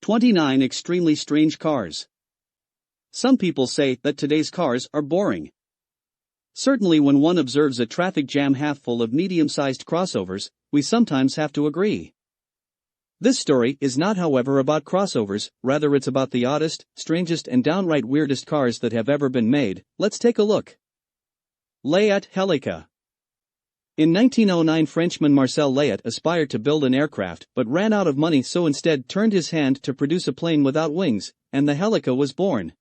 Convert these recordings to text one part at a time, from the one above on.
29 Extremely Strange Cars. Some people say that today's cars are boring. Certainly, when one observes a traffic jam half full of medium-sized crossovers, we sometimes have to agree. This story is not, however, about crossovers, rather it's about the oddest, strangest and downright weirdest cars that have ever been made. Let's take a look. Layat Helica. In 1909, Frenchman Marcel Layat aspired to build an aircraft but ran out of money, so instead turned his hand to produce a plane without wings, and the Helica was born.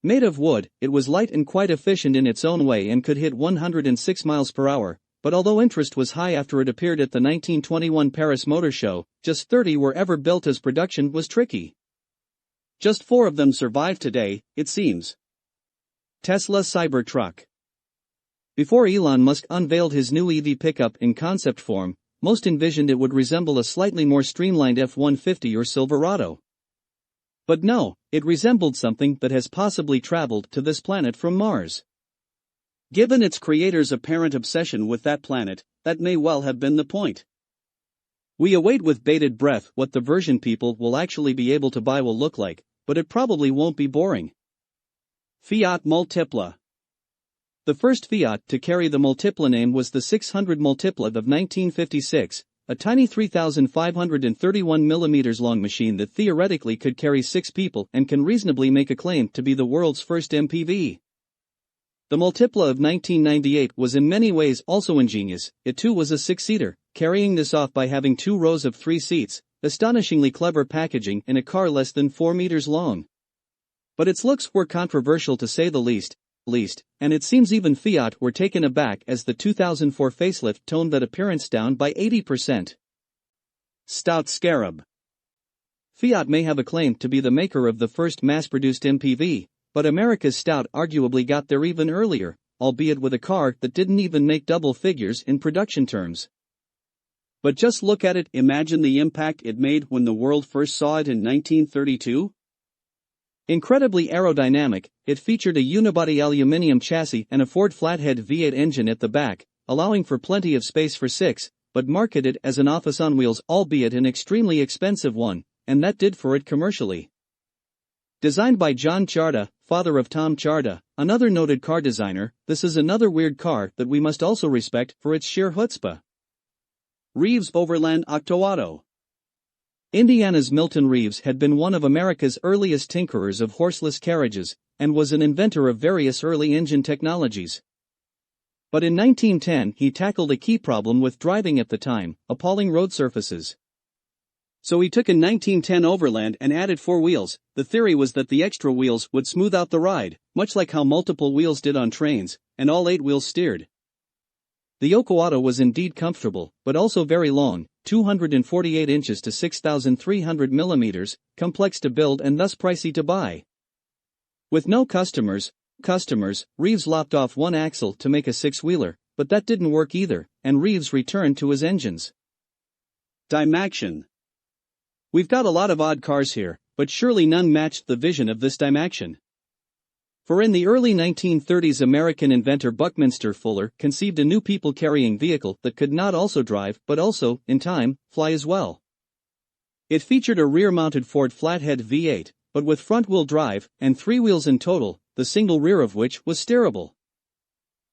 Made of wood, it was light and quite efficient in its own way and could hit 106 miles per hour, but although interest was high after it appeared at the 1921 Paris Motor Show, just 30 were ever built as production was tricky. Just 4 of them survive today, it seems. Tesla Cybertruck. Before Elon Musk unveiled his new EV pickup in concept form, most envisioned it would resemble a slightly more streamlined F-150 or Silverado. But no, it resembled something that has possibly traveled to this planet from Mars. Given its creator's apparent obsession with that planet, that may well have been the point. We await with bated breath what the version people will actually be able to buy will look like, but it probably won't be boring. Fiat Multipla. The first Fiat to carry the Multipla name was the 600 Multipla of 1956, a tiny 3,531 mm long machine that theoretically could carry 6 people and can reasonably make a claim to be the world's first MPV. The Multipla of 1998 was in many ways also ingenious. It too was a 6-seater, carrying this off by having 2 rows of 3 seats, astonishingly clever packaging in a car less than 4 meters long. But its looks were controversial to say the least, and it seems even Fiat were taken aback as the 2004 facelift toned that appearance down by 80%. Stout Scarab. Fiat may have a claim to be the maker of the first mass-produced MPV, but America's Stout arguably got there even earlier, albeit with a car that didn't even make double figures in production terms. But just look at it, imagine the impact it made when the world first saw it in 1932. Incredibly aerodynamic, it featured a unibody aluminum chassis and a Ford flathead V8 engine at the back, allowing for plenty of space for 6, but marketed as an office on wheels, albeit an extremely expensive one, and that did for it commercially. Designed by John Charda, father of Tom Charda, another noted car designer, this is another weird car that we must also respect for its sheer chutzpah. Reeves Overland Octoauto. Indiana's Milton Reeves had been one of America's earliest tinkerers of horseless carriages, and was an inventor of various early engine technologies. But in 1910 he tackled a key problem with driving at the time: appalling road surfaces. So he took a 1910 Overland and added 4 wheels. The theory was that the extra wheels would smooth out the ride, much like how multiple wheels did on trains, and all 8 wheels steered. The Octoauto was indeed comfortable, but also very long, 248 inches to 6,300 millimeters, complex to build and thus pricey to buy. With no customers, Reeves lopped off one axle to make a 6-wheeler, but that didn't work either, and Reeves returned to his engines. Dymaxion. We've got a lot of odd cars here, but surely none matched the vision of this Dymaxion. For in the early 1930s, American inventor Buckminster Fuller conceived a new people-carrying vehicle that could not also drive but also, in time, fly as well. It featured a rear-mounted Ford flathead V8, but with front-wheel drive and 3 wheels in total, the single rear of which was steerable.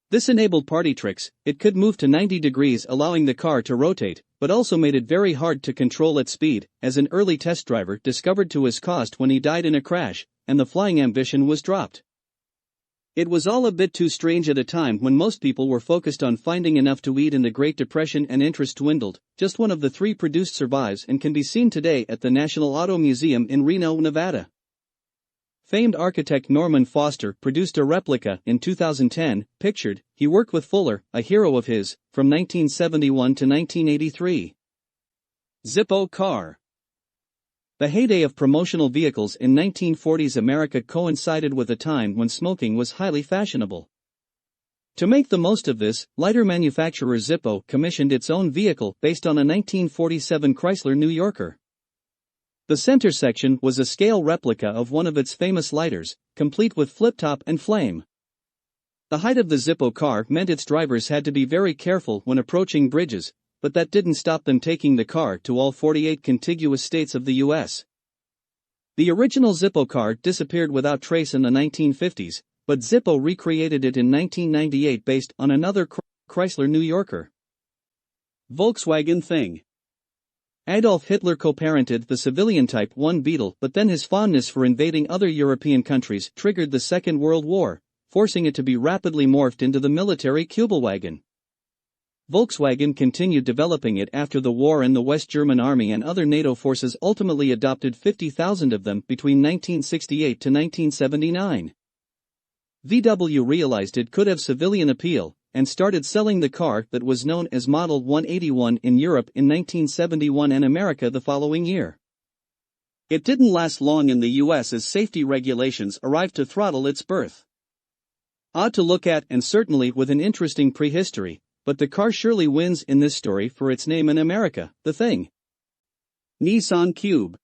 This enabled party tricks. It could move to 90 degrees, allowing the car to rotate, but also made it very hard to control its speed, as an early test driver discovered to his cost when he died in a crash, and the flying ambition was dropped. It was all a bit too strange at a time when most people were focused on finding enough to eat in the Great Depression and interest dwindled. Just 1 of the 3 produced survives and can be seen today at the National Auto Museum in Reno, Nevada. Famed architect Norman Foster produced a replica in 2010, pictured. He worked with Fuller, a hero of his, from 1971 to 1983. Zippo car. The heyday of promotional vehicles in 1940s America coincided with a time when smoking was highly fashionable. To make the most of this, lighter manufacturer Zippo commissioned its own vehicle based on a 1947 Chrysler New Yorker. The center section was a scale replica of one of its famous lighters, complete with flip-top and flame. The height of the Zippo car meant its drivers had to be very careful when approaching bridges, but that didn't stop them taking the car to all 48 contiguous states of the U.S. The original Zippo car disappeared without trace in the 1950s, but Zippo recreated it in 1998 based on another Chrysler New Yorker. Volkswagen thing. Adolf Hitler co-parented the civilian Type 1 Beetle, but then his fondness for invading other European countries triggered the Second World War, forcing it to be rapidly morphed into the military Kübelwagen. Volkswagen continued developing it after the war, and the West German Army and other NATO forces ultimately adopted 50,000 of them between 1968 to 1979. VW realized it could have civilian appeal, and started selling the car that was known as Model 181 in Europe in 1971 and America the following year. It didn't last long in the US as safety regulations arrived to throttle its birth. Odd to look at and certainly with an interesting prehistory, but the car surely wins in this story for its name in America, the thing. Nissan Cube.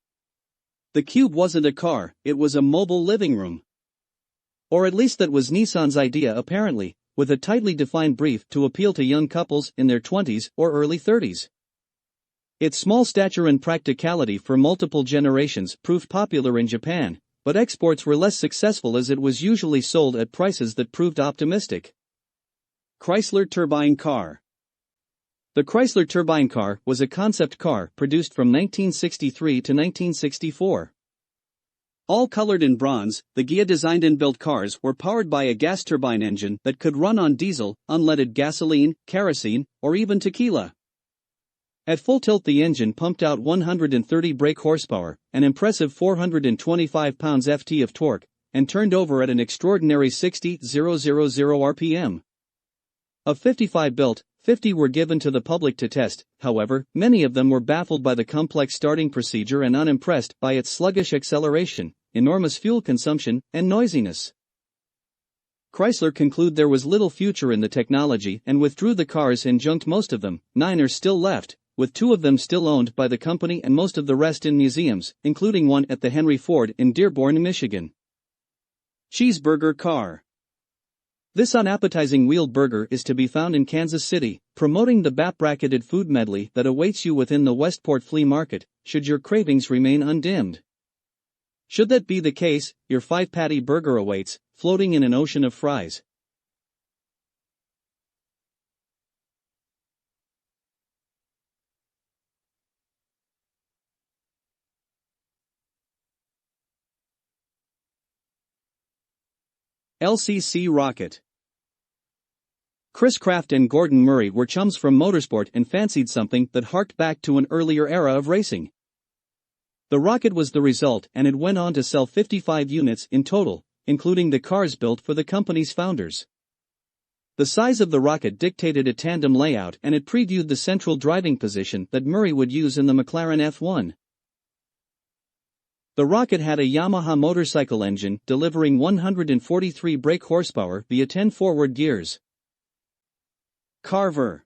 The Cube wasn't a car, it was a mobile living room. Or at least that was Nissan's idea apparently, with a tightly defined brief to appeal to young couples in their 20s or early 30s. Its small stature and practicality for multiple generations proved popular in Japan, but exports were less successful as it was usually sold at prices that proved optimistic. Chrysler Turbine Car. The Chrysler Turbine Car was a concept car produced from 1963 to 1964. All colored in bronze, the Ghia designed and built cars were powered by a gas turbine engine that could run on diesel, unleaded gasoline, kerosene, or even tequila. At full tilt, the engine pumped out 130 brake horsepower, an impressive 425 pounds-ft of torque, and turned over at an extraordinary 60,000 rpm. Of 55 built, 50 were given to the public to test. However, many of them were baffled by the complex starting procedure and unimpressed by its sluggish acceleration, enormous fuel consumption, and noisiness. Chrysler concluded there was little future in the technology and withdrew the cars and junked most of them. 9 are still left, with 2 of them still owned by the company and most of the rest in museums, including one at the Henry Ford in Dearborn, Michigan. Cheeseburger Car. This unappetizing wheeled burger is to be found in Kansas City, promoting the BAP-bracketed food medley that awaits you within the Westport Flea Market, should your cravings remain undimmed. Should that be the case, your 5-patty burger awaits, floating in an ocean of fries. LCC Rocket. Chris Kraft and Gordon Murray were chums from motorsport and fancied something that harked back to an earlier era of racing. The Rocket was the result, and it went on to sell 55 units in total, including the cars built for the company's founders. The size of the Rocket dictated a tandem layout, and it previewed the central driving position that Murray would use in the McLaren F1. The Rocket had a Yamaha motorcycle engine delivering 143 brake horsepower via 10 forward gears. Carver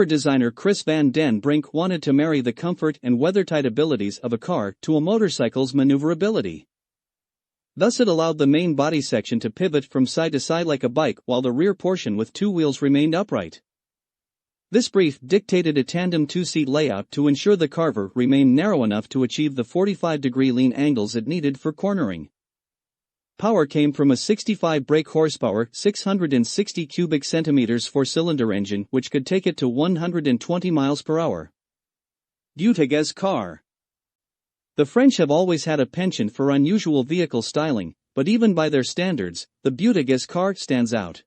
designer Chris Van Den Brink wanted to marry the comfort and weather-tight abilities of a car to a motorcycle's maneuverability. Thus it allowed the main body section to pivot from side to side like a bike while the rear portion with 2 wheels remained upright. This brief dictated a tandem 2-seat layout to ensure the Carver remained narrow enough to achieve the 45-degree lean angles it needed for cornering. Power came from a 65 brake horsepower, 660 cubic centimeters 4-cylinder engine which could take it to 120 miles per hour. Buttigieg car. The French have always had a penchant for unusual vehicle styling, but even by their standards, the Buttigieg car stands out.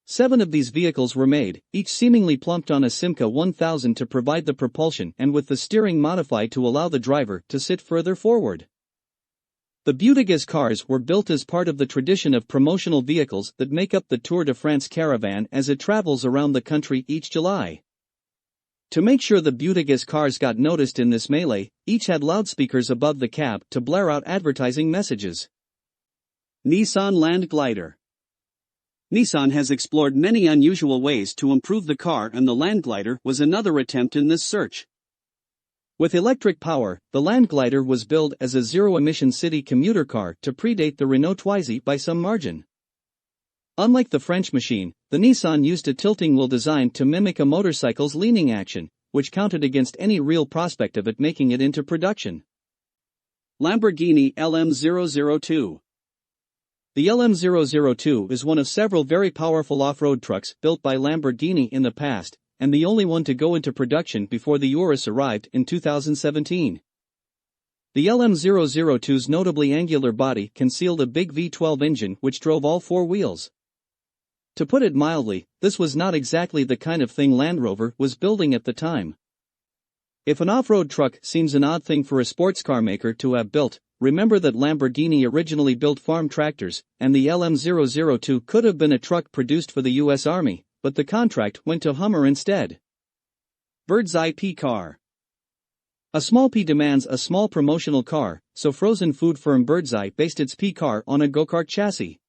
7 of these vehicles were made, each seemingly plumped on a Simca 1000 to provide the propulsion and with the steering modified to allow the driver to sit further forward. The Buttigieg cars were built as part of the tradition of promotional vehicles that make up the Tour de France caravan as it travels around the country each July. To make sure the Buttigieg cars got noticed in this melee, each had loudspeakers above the cab to blare out advertising messages. Nissan Land Glider. Nissan has explored many unusual ways to improve the car, and the Land Glider was another attempt in this search. With electric power, the Land Glider was billed as a zero-emission city commuter car to predate the Renault Twizy by some margin. Unlike the French machine, the Nissan used a tilting wheel designed to mimic a motorcycle's leaning action, which counted against any real prospect of it making it into production. Lamborghini LM002. The LM002 is one of several very powerful off-road trucks built by Lamborghini in the past, and the only one to go into production before the Urus arrived in 2017. The LM002's notably angular body concealed a big V12 engine which drove all four wheels. To put it mildly, this was not exactly the kind of thing Land Rover was building at the time. If an off-road truck seems an odd thing for a sports car maker to have built, remember that Lamborghini originally built farm tractors, and the LM002 could have been a truck produced for the US Army, but the contract went to Hummer instead. Bird's Eye P car. A small P demands a small promotional car, so frozen food firm Bird's Eye based its P car on a go-kart chassis.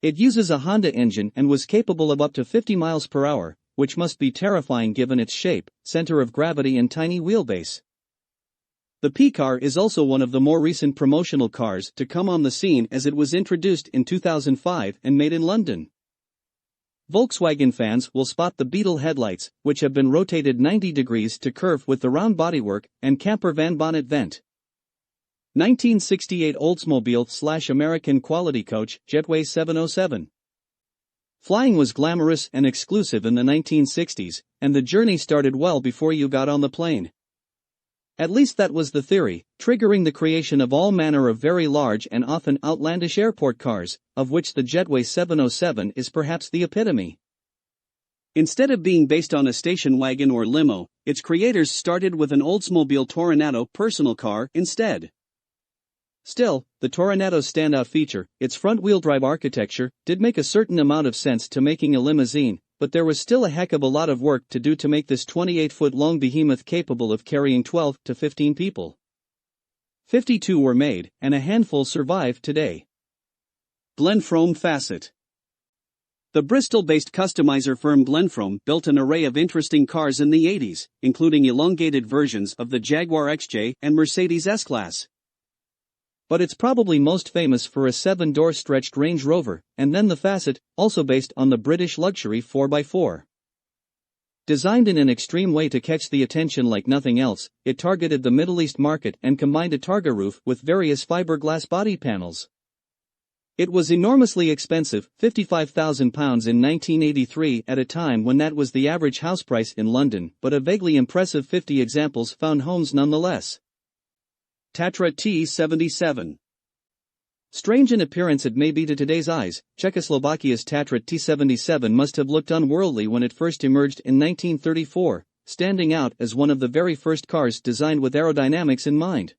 It uses a Honda engine and was capable of up to 50 miles per hour, which must be terrifying given its shape, center of gravity and tiny wheelbase. The P car is also one of the more recent promotional cars to come on the scene as it was introduced in 2005 and made in London. Volkswagen fans will spot the Beetle headlights, which have been rotated 90 degrees to curve with the round bodywork and camper van bonnet vent. 1968 Oldsmobile/American quality coach Jetway 707. Flying was glamorous and exclusive in the 1960s, and the journey started well before you got on the plane. At least that was the theory, triggering the creation of all manner of very large and often outlandish airport cars, of which the Jetway 707 is perhaps the epitome. Instead of being based on a station wagon or limo, its creators started with an Oldsmobile Toronado personal car instead. Still, the Toronado's standout feature, its front-wheel drive architecture, did make a certain amount of sense to making a limousine, but there was still a heck of a lot of work to do to make this 28-foot-long behemoth capable of carrying 12 to 15 people. 52 were made, and a handful survive today. Glenfrome Facet. The Bristol-based customizer firm Glenfrome built an array of interesting cars in the 80s, including elongated versions of the Jaguar XJ and Mercedes S-Class. But it's probably most famous for a 7-door stretched Range Rover, and then the Facet, also based on the British luxury 4x4. Designed in an extreme way to catch the attention like nothing else, it targeted the Middle East market and combined a Targa roof with various fiberglass body panels. It was enormously expensive, £55,000 in 1983 at a time when that was the average house price in London, but a vaguely impressive 50 examples found homes nonetheless. Tatra T77. Strange in appearance it may be to today's eyes, Czechoslovakia's Tatra T77 must have looked unworldly when it first emerged in 1934, standing out as one of the very first cars designed with aerodynamics in mind.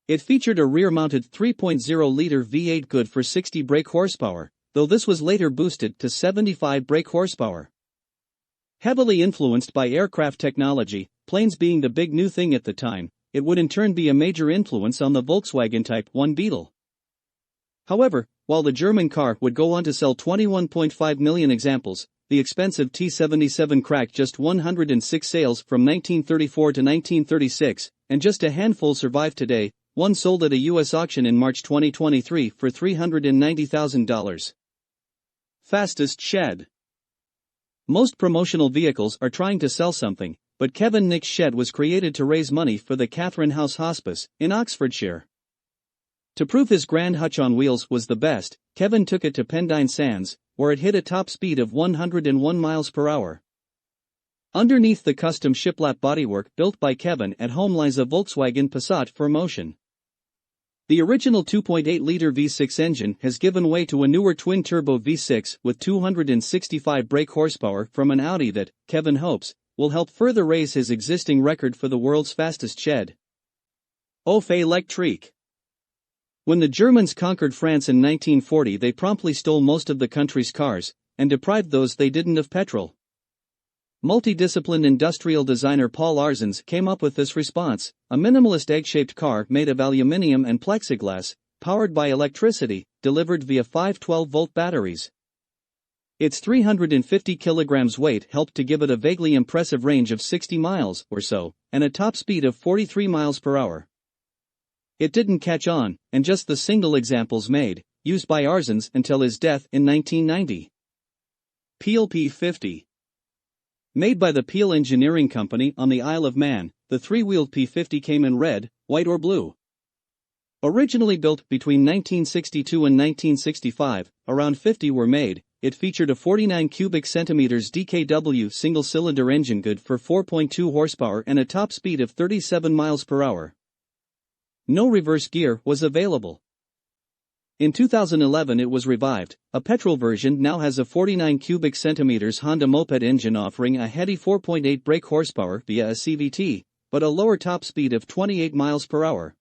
It featured a rear-mounted 3.0-liter V8 good for 60 brake horsepower, though this was later boosted to 75 brake horsepower. Heavily influenced by aircraft technology, planes being the big new thing at the time, it would in turn be a major influence on the Volkswagen Type 1 Beetle. However, while the German car would go on to sell 21.5 million examples, the expensive T77 cracked just 106 sales from 1934 to 1936, and just a handful survive today, one sold at a U.S. auction in March 2023 for $390,000. Fastest shed. Most promotional vehicles are trying to sell something, but Kevin Nick's shed was created to raise money for the Catherine House Hospice, in Oxfordshire. To prove his grand hutch on wheels was the best, Kevin took it to Pendine Sands, where it hit a top speed of 101 miles per hour. Underneath the custom shiplap bodywork built by Kevin at home lies a Volkswagen Passat 4Motion. The original 2.8-liter V6 engine has given way to a newer twin-turbo V6 with 265 brake horsepower from an Audi that, Kevin hopes, will help further raise his existing record for the world's fastest shed. Off Electrique. When the Germans conquered France in 1940, they promptly stole most of the country's cars, and deprived those they didn't of petrol. Multidisciplined industrial designer Paul Arzens came up with this response, a minimalist egg-shaped car made of aluminium and plexiglass, powered by electricity, delivered via 5 12-volt batteries. Its 350 kilograms weight helped to give it a vaguely impressive range of 60 miles or so, and a top speed of 43 miles per hour. It didn't catch on, and just the single examples made, used by Arzens until his death in 1990. PLP 50. Made by the Peel Engineering Company on the Isle of Man, the three-wheeled P50 came in red, white or blue. Originally built between 1962 and 1965, around 50 were made. It featured a 49 cubic centimeters DKW single-cylinder engine good for 4.2 horsepower and a top speed of 37 miles per hour. No reverse gear was available. In 2011 it was revived. A petrol version now has a 49 cubic centimeters Honda Moped engine offering a heady 4.8 brake horsepower via a CVT, but a lower top speed of 28 miles per hour.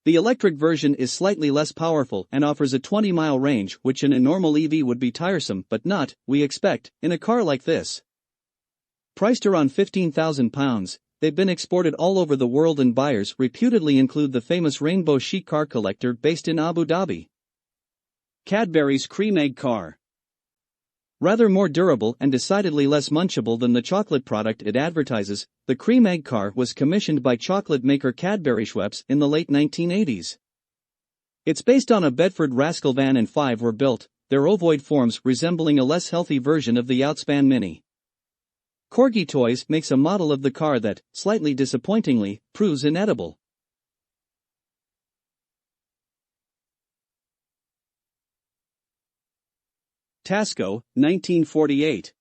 The electric version is slightly less powerful and offers a 20-mile range, which in a normal EV would be tiresome but not, we expect, in a car like this. Priced around £15,000, they've been exported all over the world and buyers reputedly include the famous Rainbow Chic car collector based in Abu Dhabi. Cadbury's Cream Egg Car. Rather more durable and decidedly less munchable than the chocolate product it advertises, the Cream Egg Car was commissioned by chocolate maker Cadbury Schweppes in the late 1980s. It's based on a Bedford Rascal van and 5 were built, their ovoid forms resembling a less healthy version of the Outspan Mini. Corgi Toys makes a model of the car that, slightly disappointingly, proves inedible. Tasco, 1948.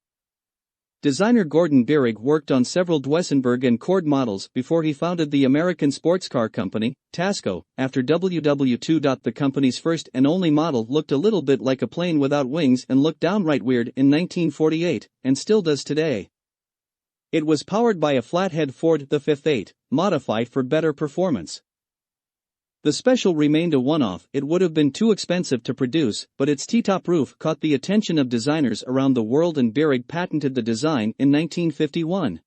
Designer Gordon Bierig worked on several Duesenberg and Cord models before he founded the American sports car company, Tasco, after WW2. The company's first and only model looked a little bit like a plane without wings and looked downright weird in 1948, and still does today. It was powered by a flathead Ford the 5.8, modified for better performance. The special remained a one-off. It would have been too expensive to produce, but its T-top roof caught the attention of designers around the world and Bierig patented the design in 1951.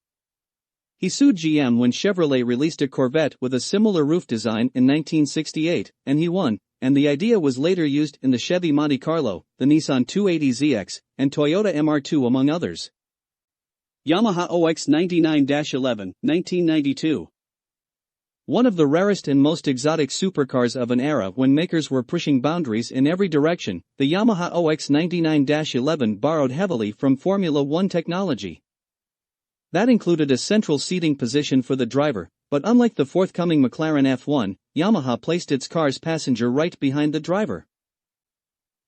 He sued GM when Chevrolet released a Corvette with a similar roof design in 1968, and he won, and the idea was later used in the Chevy Monte Carlo, the Nissan 280ZX, and Toyota MR2 among others. Yamaha OX99-11, 1992. One of the rarest and most exotic supercars of an era when makers were pushing boundaries in every direction, the Yamaha OX99-11 borrowed heavily from Formula One technology. That included a central seating position for the driver, but unlike the forthcoming McLaren F1, Yamaha placed its car's passenger right behind the driver.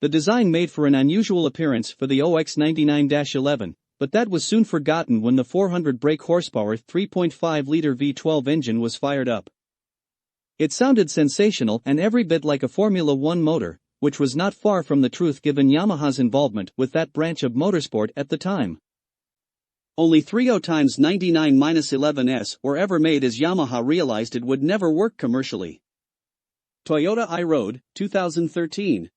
The design made for an unusual appearance for the OX99-11. But that was soon forgotten when the 400 brake horsepower 3.5-liter V12 engine was fired up. It sounded sensational and every bit like a Formula One motor, which was not far from the truth given Yamaha's involvement with that branch of motorsport at the time. Only 3.0x99-11s were ever made as Yamaha realized it would never work commercially. Toyota iRoad, 2013.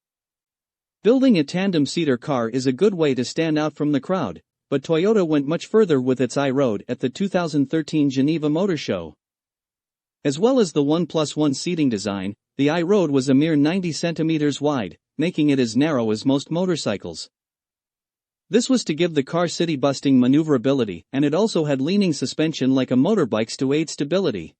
Building a tandem-seater car is a good way to stand out from the crowd. But Toyota went much further with its iRoad at the 2013 Geneva Motor Show. As well as the 1+1 seating design, the iRoad was a mere 90 centimeters wide, making it as narrow as most motorcycles. This was to give the car city-busting maneuverability, and it also had leaning suspension like a motorbike's to aid stability.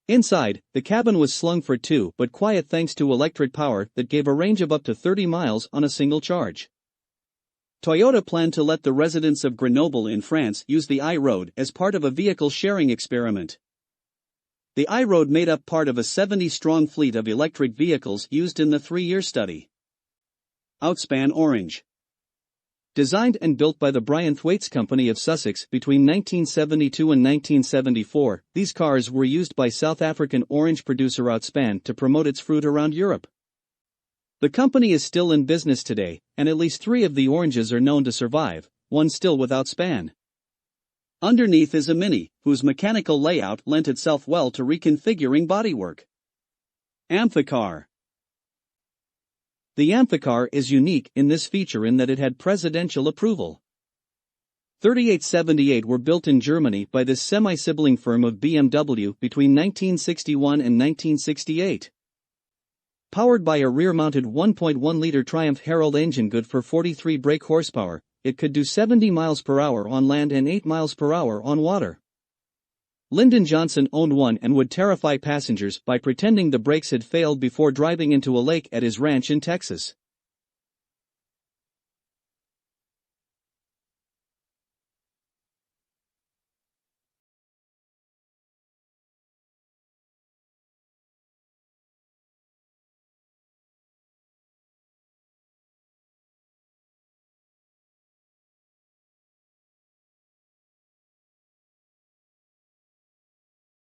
Inside, the cabin was slung for 2 but quiet thanks to electric power that gave a range of up to 30 miles on a single charge. Toyota planned to let the residents of Grenoble in France use the iRoad as part of a vehicle sharing experiment. The iRoad made up part of a 70-strong fleet of electric vehicles used in the 3-year study. Outspan Orange. Designed and built by the Brian Thwaites Company of Sussex between 1972 and 1974, these cars were used by South African orange producer Outspan to promote its fruit around Europe. The company is still in business today, and at least 3 of the oranges are known to survive, one still without span. Underneath is a Mini, whose mechanical layout lent itself well to reconfiguring bodywork. Amphicar. The Amphicar is unique in this feature in that it had presidential approval. 3878 were built in Germany by this semi-sibling firm of BMW between 1961 and 1968. Powered by a rear-mounted 1.1-liter Triumph Herald engine good for 43 brake horsepower, it could do 70 miles per hour on land and 8 miles per hour on water. Lyndon Johnson owned one and would terrify passengers by pretending the brakes had failed before driving into a lake at his ranch in Texas.